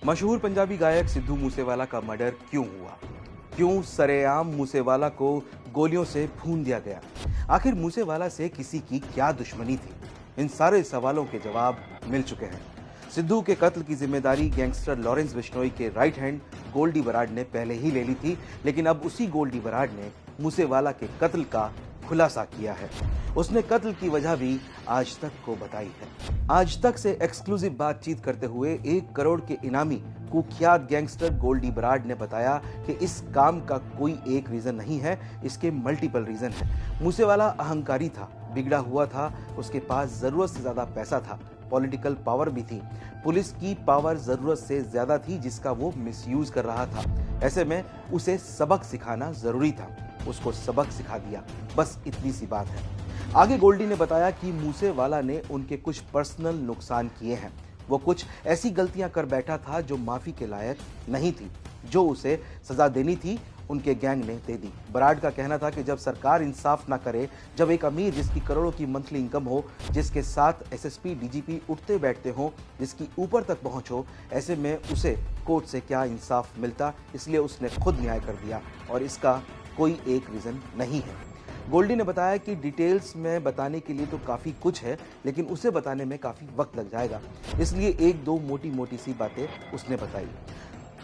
मशहूर पंजाबी गायक सिद्धू मूसेवाला का मर्डर क्यों हुआ? क्यों सरेआम मूसेवाला को गोलियों से भून दिया गया? आखिर मूसेवाला से किसी की क्या दुश्मनी थी? इन सारे सवालों के जवाब मिल चुके हैं। सिद्धू के कत्ल की जिम्मेदारी गैंगस्टर लॉरेंस बिश्नोई के राइट हैंड गोल्डी बराड ने पहले ही ले ली थी, लेकिन अब उसी गोल्डी बराड ने मूसेवाला के कत्ल का खुलासा किया है। उसने कत्ल की वजह भी आज तक को बताई है। आज तक से एक्सक्लूसिव बातचीत करते हुए 1 करोड़ के इनामी कुख्यात गैंगस्टर गोल्डी बराड ने बताया कि इस काम का कोई एक रीजन नहीं है, इसके मल्टीपल रीजन है। मूसेवाला अहंकारी था, बिगड़ा हुआ था, उसके पास जरूरत से ज्यादा पैसा था, पॉलिटिकल पावर भी थी, पुलिस की पावर जरूरत से ज्यादा थी जिसका वो मिसयूज कर रहा था। ऐसे में उसे सबक सिखाना जरूरी था, उसको सबक सिखा दिया, बस इतनी सी बात है। आगे गोल्डी ने बताया कि मूसेवाला ने उनके कुछ पर्सनल नुकसान किए हैं। वो कुछ ऐसी गलतियां कर बैठा था जो माफी के लायक नहीं थी, जो उसे सजा देनी थी उनके गैंग ने दे दी। बराड का कहना था कि जब सरकार इंसाफ ना करे, जब एक अमीर जिसकी करोड़ों की मंथली इनकम हो, जिसके साथ एसएसपी डीजीपी उठते बैठते हो, जिसकी ऊपर तक पहुंच हो, ऐसे में उसे कोर्ट से क्या इंसाफ मिलता, इसलिए उसने खुद न्याय कर दिया और इसका कोई एक रीजन नहीं है। गोल्डी ने बताया कि डिटेल्स में बताने के लिए तो काफी कुछ है, लेकिन उसे बताने में काफी वक्त लग जाएगा, इसलिए 1-2 मोटी मोटी सी बातें उसने बताई।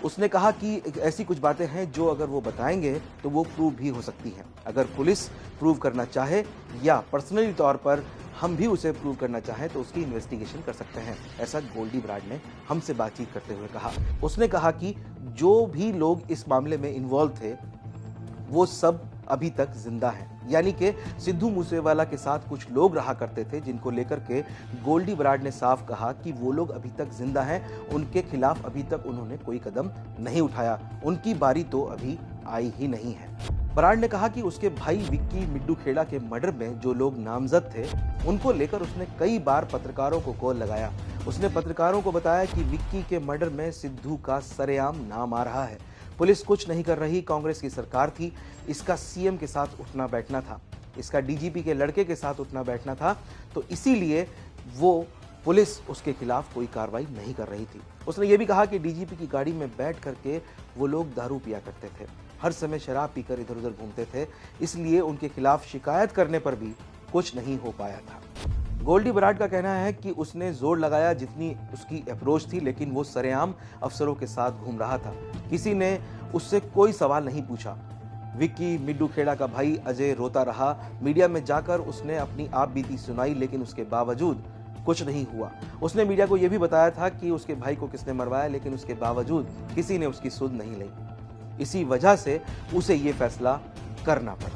उसने कहा कि ऐसी कुछ बातें हैं जो अगर वो बताएंगे तो वो प्रूव भी हो सकती हैं। अगर पुलिस प्रूव करना चाहे या पर्सनली तौर पर हम भी उसे प्रूव करना चाहें तो उसकी इन्वेस्टिगेशन कर सकते हैं, ऐसा गोल्डी बराड ने हमसे बातचीत करते हुए कहा। उसने कहा कि जो भी लोग इस मामले में इन्वॉल्व थे वो सब अभी तक जिंदा हैं, यानी कि सिद्धू मूसेवाला के साथ कुछ लोग रहा करते थे जिनको लेकर के गोल्डी बराड ने साफ कहा कि वो लोग अभी तक जिंदा हैं, उनके खिलाफ अभी तक उन्होंने कोई कदम नहीं उठाया, उनकी बारी तो अभी आई ही नहीं है। बराड ने कहा कि उसके भाई विक्की मिड्डू खेड़ा के मर्डर में जो लोग नामजद थे उनको लेकर उसने कई बार पत्रकारों को कॉल लगाया। उसने पत्रकारों को बताया कि विक्की के मर्डर में सिद्धू का सरेआम नाम आ रहा है, पुलिस कुछ नहीं कर रही, कांग्रेस की सरकार थी, इसका सीएम के साथ उठना बैठना था, इसका डीजीपी के लड़के के साथ उठना बैठना था, तो इसीलिए वो पुलिस उसके खिलाफ कोई कार्रवाई नहीं कर रही थी। उसने ये भी कहा कि डीजीपी की गाड़ी में बैठ करके वो लोग दारू पिया करते थे, हर समय शराब पीकर इधर उधर घूमते थे, इसलिए उनके खिलाफ शिकायत करने पर भी कुछ नहीं हो पाया था। गोल्डी बराड का कहना है कि उसने जोर लगाया जितनी उसकी अप्रोच थी, लेकिन वो सरेआम अफसरों के साथ घूम रहा था, किसी ने उससे कोई सवाल नहीं पूछा। विक्की मिड्डू खेड़ा का भाई अजय रोता रहा, मीडिया में जाकर उसने अपनी आप बीती सुनाई, लेकिन उसके बावजूद कुछ नहीं हुआ। उसने मीडिया को यह भी बताया था कि उसके भाई को किसने मरवाया, लेकिन उसके बावजूद किसी ने उसकी सुध नहीं ली। इसी वजह से उसे ये फैसला करना पड़ा।